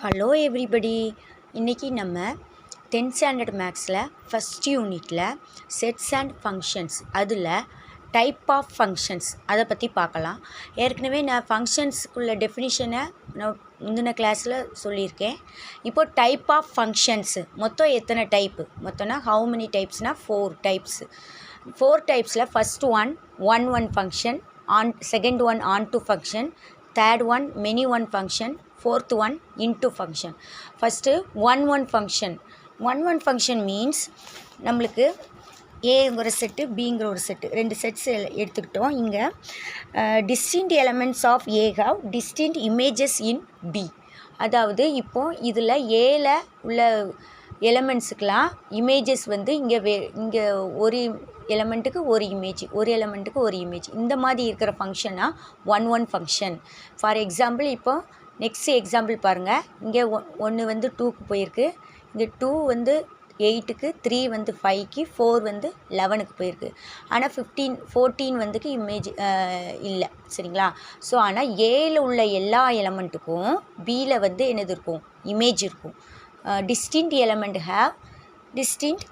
Hello everybody. இன்றைக்கி நம்ம 10th standard மேக்ஸில் ஃபஸ்ட் யூனிட்டில் செட்ஸ் அண்ட் ஃபங்க்ஷன்ஸ் அதில் டைப் ஆஃப் ஃபங்க்ஷன்ஸ் அதை பற்றி பார்க்கலாம். ஏற்கனவே நான் ஃபங்க்ஷன்ஸுக்குள்ள டெஃபினிஷனை நான் முந்தின கிளாஸில் சொல்லியிருக்கேன். இப்போது டைப் ஆஃப் ஃபங்க்ஷன்ஸு மொத்தம் எத்தனை டைப்பு மொத்தம்னா ஹவு மெனி டைப்ஸ்னால் 4 டைப்ஸு. 4 டைப்ஸில் first one function, second one onto function, third one many one function, fourth one into function. first one function. one function means நம்மளுக்கு ஏங்கிற செட்டு பிங்கிற ஒரு set, ரெண்டு செட்ஸ் எடுத்துக்கிட்டோம். இங்கே distinct elements of A have distinct images in B. அதாவது இப்போது இதில் ஏல உள்ள எலமெண்ட்ஸுக்கெலாம் இமேஜஸ் வந்து இங்கே ஒரு எலமெண்ட்டுக்கு ஒரு இமேஜ், ஒரு எலமெண்ட்டுக்கு ஒரு இமேஜ், இந்த மாதிரி இருக்கிற ஃபங்க்ஷனாக ஒன் ஃபங்க்ஷன். ஃபார் எக்ஸாம்பிள் இப்போ நெக்ஸ்ட் எக்ஸாம்பிள் பாருங்கள். இங்கே 1 வந்து 2க்கு போயிருக்கு, இங்கே 2 வந்து 8க்கு, 3 வந்து 5க்கு, 4 வந்து 11க்கு போயிருக்கு. ஆனால் 14 வந்துக்கு இமேஜ் இல்லை, சரிங்களா? ஸோ ஆனால் ஏல உள்ள எல்லா எலமெண்ட்டுக்கும் பியில் வந்து என்னது இருக்கும், இமேஜ் இருக்கும். Distinct element have distinct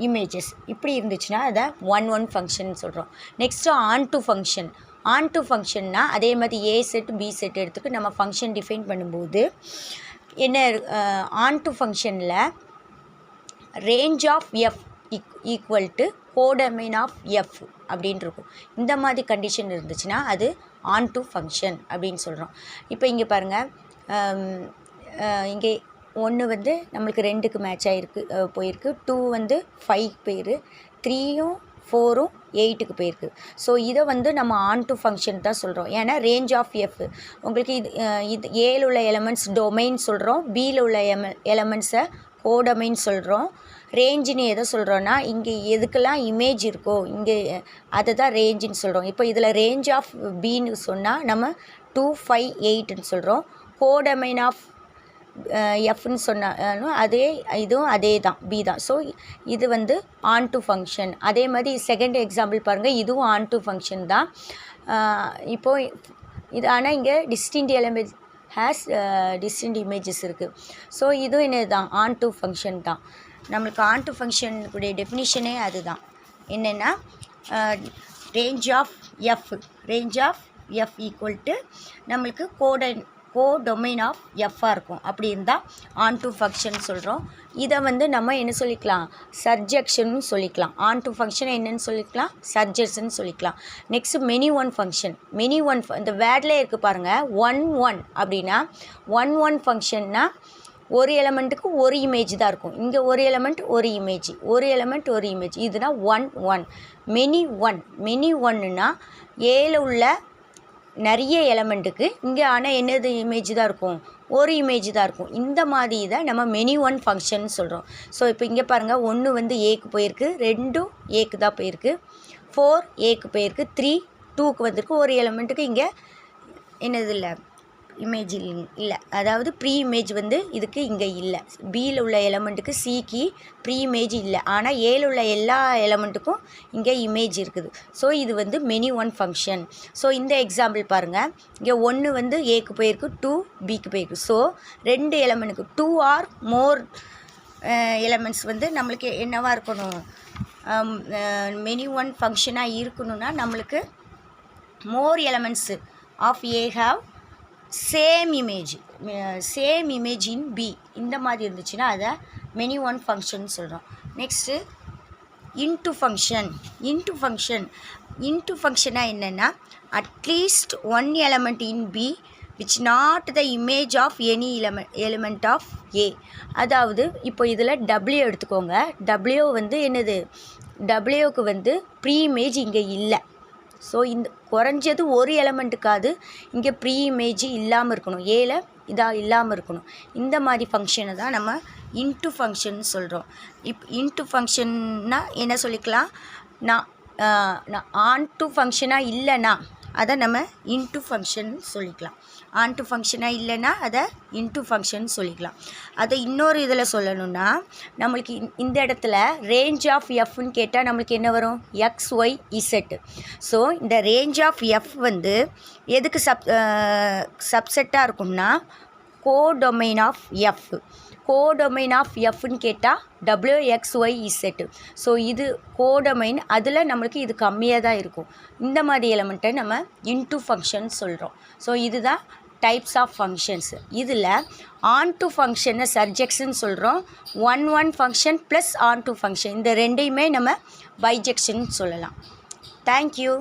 images. இப்படி இருந்துச்சுன்னா அதை ஒன் ஃபங்க்ஷன் சொல்கிறோம். Next on to function. On to ஃபங்க்ஷன்னா அதே மாதிரி ஏ செட் பி செட் எடுத்துக்கு நம்ம ஃபங்க்ஷன் டிஃபைன் பண்ணும்போது என்ன, ஆன் டு ஃபங்க்ஷனில் range of f equal to codomain of f அப்படின்னு இருக்கும். இந்த மாதிரி கண்டிஷன் இருந்துச்சுன்னா அது ஆன் டு ஃபங்க்ஷன் அப்படின்னு சொல்கிறோம். இப்போ இங்கே பாருங்கள், இங்கே 1 வந்து நம்மளுக்கு 2க்கு மேட்ச் ஆகிருக்கு, போயிருக்கு. 2 வந்து 5 போயிரு, 3யும் 4ம் 8க்கு போயிருக்கு. ஸோ இதை வந்து நம்ம ஆன் டு ஃபங்க்ஷன் தான் சொல்கிறோம். ஏன்னா ரேஞ்ச் ஆஃப் எஃப் உங்களுக்கு இது ஏல உள்ள எலமெண்ட்ஸ் டொமைன் சொல்கிறோம், பியில் உள்ள எலமெண்ட்ஸை கோடமைன் சொல்கிறோம். ரேஞ்சுன்னு எதை சொல்கிறோன்னா இங்கே எதுக்கெல்லாம் இமேஜ் இருக்கோ இங்கே அதை தான் ரேஞ்சுன்னு சொல்கிறோம். இப்போ இதில் ரேஞ்ச் ஆஃப் பின்னு சொன்னால் நம்ம 2, 5, 8ன்னு சொல்கிறோம். கோடமைன் ஆஃப் எஃப்னு சொன்னாலும் இதுவும் அதே தான், பி தான். ஸோ இது வந்து ஆன் டு ஃபங்க்ஷன். அதே மாதிரி செகண்ட் எக்ஸாம்பிள் பாருங்கள், இதுவும் ஆன் டு ஃபங்க்ஷன் தான். இப்போது இது ஆனால் இங்கே distinct element has distinct images இருக்குது. ஸோ இதுவும் என்ன தான், ஆன் டு ஃபங்க்ஷன் தான். நம்மளுக்கு ஆன் டு ஃபங்க்ஷனுக்குடைய டெஃபினிஷனே அதுதான். என்னென்னா range of f equal to நம்மளுக்கு கோடொமைன் ஆஃப் எஃப்பாக இருக்கும். அப்படி இருந்தால் ஆன் டு ஃபங்க்ஷன் சொல்கிறோம். இதை வந்து நம்ம என்ன சொல்லிக்கலாம், சர்ஜெக்ஷன் சொல்லிக்கலாம். ஆன் டு ஃபங்க்ஷனை என்னென்னு சொல்லிக்கலாம், சர்ஜெக்ஷன் சொல்லிக்கலாம். Next many one function. இந்த வேர்ட்லேயே இருக்குது பாருங்கள், ஒன் அப்படின்னா ஒன் ஃபங்க்ஷன்னா ஒரு எலமெண்ட்டுக்கு ஒரு இமேஜ் தான் இருக்கும். இங்கே ஒரு எலமெண்ட் ஒரு இமேஜ், இதுனா ஒன். மெனி ஒன்னுனா ஏல உள்ள நிறைய எலமெண்ட்டுக்கு இங்கே ஆனால் என்னது இமேஜ் தான் இருக்கும், ஒரு இமேஜ் தான் இருக்கும். இந்த மாதிரி தான் நம்ம மெனி ஒன் ஃபங்க்ஷன் சொல்கிறோம். ஸோ இப்போ இங்கே பாருங்கள், 1 வந்து ஏக்கு போயிருக்கு, 2 ஏக்கு தான் போயிருக்கு, 4 ஏக்கு போயிருக்கு, 3 2க்கு வந்திருக்கு. ஒரு எலமெண்ட்டுக்கு இங்கே என்னது இல்லை, இமேஜ் இல்லை, அதாவது ப்ரீ இமேஜ் வந்து இதுக்கு இங்கே இல்லை. பியில் உள்ள எலமெண்ட்டுக்கு சிக்கு ப்ரீ இமேஜ் இல்லை, ஆனால் ஏல உள்ள எல்லா எலமெண்ட்டுக்கும் இங்கே இமேஜ் இருக்குது. ஸோ இது வந்து மெனி ஒன் ஃபங்க்ஷன். ஸோ இந்த எக்ஸாம்பிள் பாருங்கள், இங்கே 1 வந்து ஏக்கு போயிருக்கு, 2 பிக்கு போயிருக்கு. ஸோ 2 எலமெண்ட்டுக்கு 2 ஆர் மோர் எலமெண்ட்ஸ் வந்து நம்மளுக்கு என்னவாக இருக்கணும், மெனி ஒன் ஃபங்க்ஷனாக இருக்கணும்னா நம்மளுக்கு more elements of A have same image in B. இந்த மாதிரி இருந்துச்சுன்னா அதை மெனி ஒன் ஃபங்க்ஷன் சொல்கிறோம். நெக்ஸ்ட்டு இன்ட்டு ஃபங்க்ஷனாக என்னென்னா at least one element in B which not the image of any element of ஏ. அதாவது இப்போ இதில் டபிள்யூ எடுத்துக்கோங்க. டபிள்யூ வந்து என்னது, டபிள்யூக்கு வந்து ப்ரீ இமேஜ் இங்கே இல்லை. ஸோ இந்த குறைஞ்சது ஒரு எலமெண்ட்டுக்காவது இங்கே ப்ரீ இமேஜ் இல்லாமல் இருக்கணும், ஏல இதாக இல்லாமல் இருக்கணும். இந்த மாதிரி ஃபங்க்ஷனை தான் நம்ம இன்ட்டு ஃபங்க்ஷன் சொல்கிறோம். இன்ட்டு ஃபங்க்ஷன்னா என்ன சொல்லிக்கலாம், நான் ஆன் டு ஃபங்க்ஷனாக இல்லைன்னா அதை நம்ம இன்ட்டு ஃபங்க்ஷன் சொல்லிக்கலாம். ஆன் டு ஃபங்க்ஷனாக இல்லைன்னா அதை இன்ட்டு ஃபங்க்ஷன் சொல்லிக்கலாம். அதை இன்னொரு இதில் சொல்லணுன்னா நம்மளுக்கு இந்த இடத்துல ரேஞ்ச் ஆஃப் எஃப்னு கேட்டால் நம்மளுக்கு என்ன வரும், எக்ஸ் ஒய் இசட். ஸோ இந்த ரேஞ்ச் ஆஃப் எஃப் வந்து எதுக்கு சப்செட்டாக இருக்கும்னா codomain of F. Codomain of எஃப்னு கேட்டால் WXYZ. ஸோ இது கோடொமைன், அதில் நம்மளுக்கு இது கம்மியாக தான் இருக்கும். இந்த மாதிரி எலமெண்ட்டை நம்ம இன்டூ ஃபங்க்ஷன் சொல்கிறோம். ஸோ இதுதான் டைப்ஸ் ஆஃப் ஃபங்க்ஷன்ஸு. இதில் ஆன் டு ஃபங்க்ஷனை சர்ஜெக்ஷன் சொல்கிறோம். One function plus on to function, இந்த ரெண்டையுமே நம்ம பைஜெக்ஷன் சொல்லலாம். தேங்க்யூ.